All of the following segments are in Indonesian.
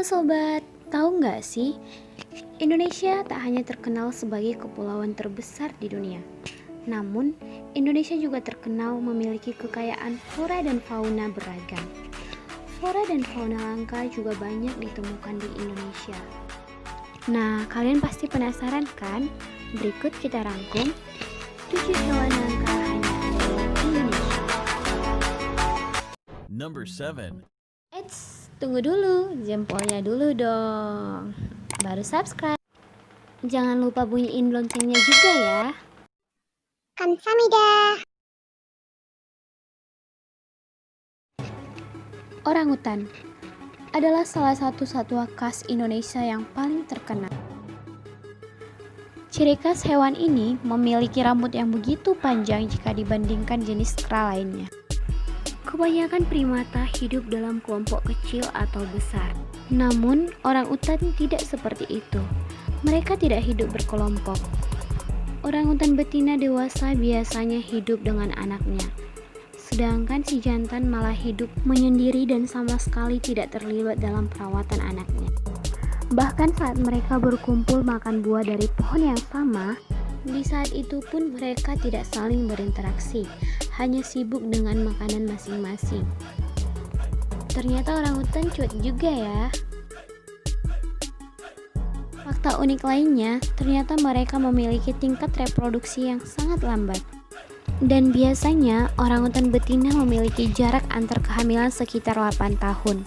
Halo sobat, tahu nggak sih? Indonesia tak hanya terkenal sebagai kepulauan terbesar di dunia, namun Indonesia juga terkenal memiliki kekayaan flora dan fauna beragam. Flora dan fauna langka juga banyak ditemukan di Indonesia. Nah, kalian pasti penasaran kan? Berikut kita rangkum 7 hewan langka hanya ada di Indonesia. Number 7. Eits, tunggu dulu, jempolnya dulu dong. Baru subscribe. Jangan lupa bunyiin loncengnya juga ya. Kamsahamnida. Orangutan adalah salah satu satwa khas Indonesia yang paling terkenal. Ciri khas hewan ini memiliki rambut yang begitu panjang jika dibandingkan jenis kera lainnya. Kebanyakan primata hidup dalam kelompok kecil atau besar. Namun, orangutan tidak seperti itu. Mereka tidak hidup berkelompok. Orangutan betina dewasa biasanya hidup dengan anaknya. Sedangkan si jantan malah hidup menyendiri dan sama sekali tidak terlibat dalam perawatan anaknya. Bahkan saat mereka berkumpul makan buah dari pohon yang sama, di saat itu pun mereka tidak saling berinteraksi, hanya sibuk dengan makanan masing-masing. Ternyata orangutan cuek juga ya. Fakta unik lainnya, ternyata mereka memiliki tingkat reproduksi yang sangat lambat. Dan biasanya orangutan betina memiliki jarak antar kehamilan sekitar 8 tahun.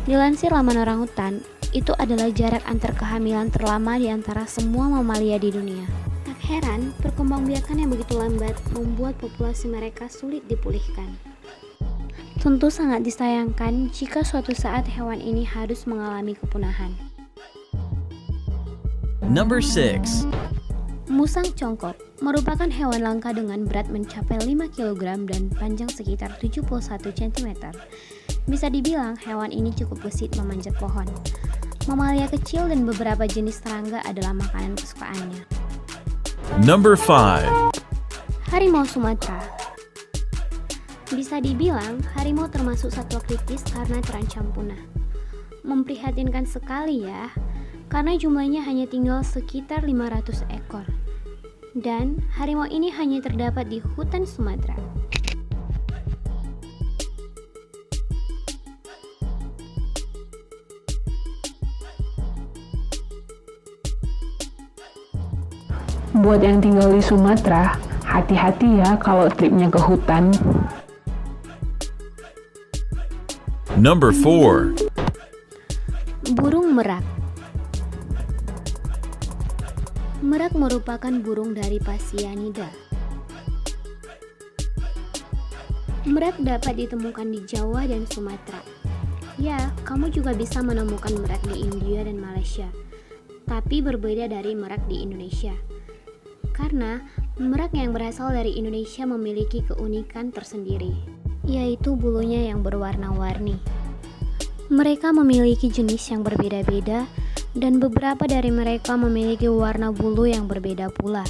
Dilansir laman orangutan, itu adalah jarak antar kehamilan terlama di antara semua mamalia di dunia. Tak heran, perkembangbiakan yang begitu lambat membuat populasi mereka sulit dipulihkan. Tentu sangat disayangkan jika suatu saat hewan ini harus mengalami kepunahan. Number 6. Musang congkok merupakan hewan langka dengan berat mencapai 5 kg dan panjang sekitar 71 cm. Bisa dibilang hewan ini cukup gesit memanjat pohon. Mamalia kecil dan beberapa jenis serangga adalah makanan kesukaannya. Number 5. Harimau Sumatera. Bisa dibilang harimau termasuk satwa kritis karena terancam punah. Memprihatinkan sekali ya, karena jumlahnya hanya tinggal sekitar 500 ekor. Dan harimau ini hanya terdapat di hutan Sumatera. Buat yang tinggal di Sumatera, hati-hati ya kalau tripnya ke hutan. Number 4. Burung merak. Merak merupakan burung dari Phasianida. Merak dapat ditemukan di Jawa dan Sumatera. Ya, kamu juga bisa menemukan merak di India dan Malaysia. Tapi berbeda dari merak di Indonesia. Karena merak yang berasal dari Indonesia memiliki keunikan tersendiri, yaitu bulunya yang berwarna-warni. Mereka memiliki jenis yang berbeda-beda, dan beberapa dari mereka memiliki warna bulu yang berbeda pula.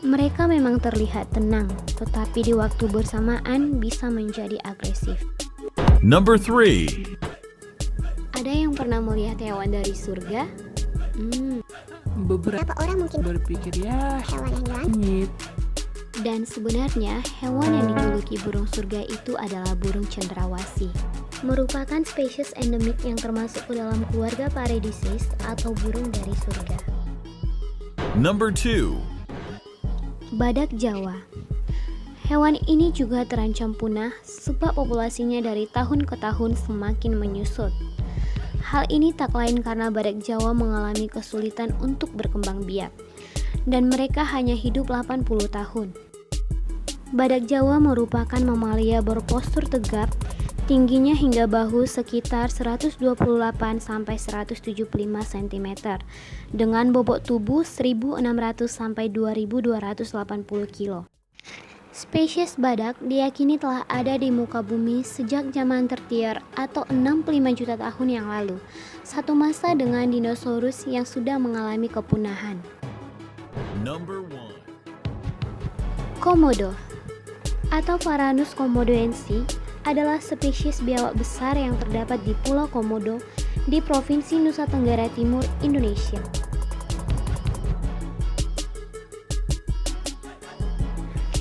Mereka memang terlihat tenang, tetapi di waktu bersamaan bisa menjadi agresif. Number 3. Ada yang pernah melihat hewan dari surga? Beberapa Orang mungkin berpikir ya hewan yang hilang. langit. Dan sebenarnya hewan yang dijuluki burung surga itu adalah burung cendrawasih. Merupakan spesies endemik yang termasuk ke dalam keluarga Paradises atau burung dari surga. Number 2. Badak Jawa. Hewan ini juga terancam punah sebab populasinya dari tahun ke tahun semakin menyusut. Hal ini tak lain karena badak Jawa mengalami kesulitan untuk berkembang biak, dan mereka hanya hidup 80 tahun. Badak Jawa merupakan mamalia berpostur tegap, tingginya hingga bahu sekitar 128-175 cm, dengan bobot tubuh 1.600-2.280 kg. Spesies badak diyakini telah ada di muka bumi sejak zaman tertier atau 65 juta tahun yang lalu, satu masa dengan dinosaurus yang sudah mengalami kepunahan. Number 1. Komodo atau Varanus komodoensi adalah spesies biawak besar yang terdapat di Pulau Komodo di Provinsi Nusa Tenggara Timur, Indonesia.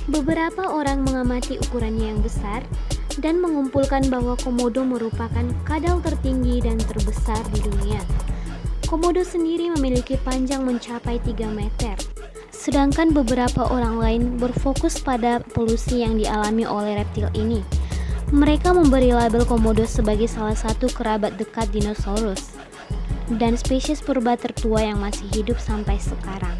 Beberapa orang mengamati ukurannya yang besar dan mengumpulkan bahwa komodo merupakan kadal tertinggi dan terbesar di dunia. Komodo sendiri memiliki panjang mencapai 3 meter. Sedangkan beberapa orang lain berfokus pada polusi yang dialami oleh reptil ini. Mereka memberi label komodo sebagai salah satu kerabat dekat dinosaurus dan spesies purba tertua yang masih hidup sampai sekarang.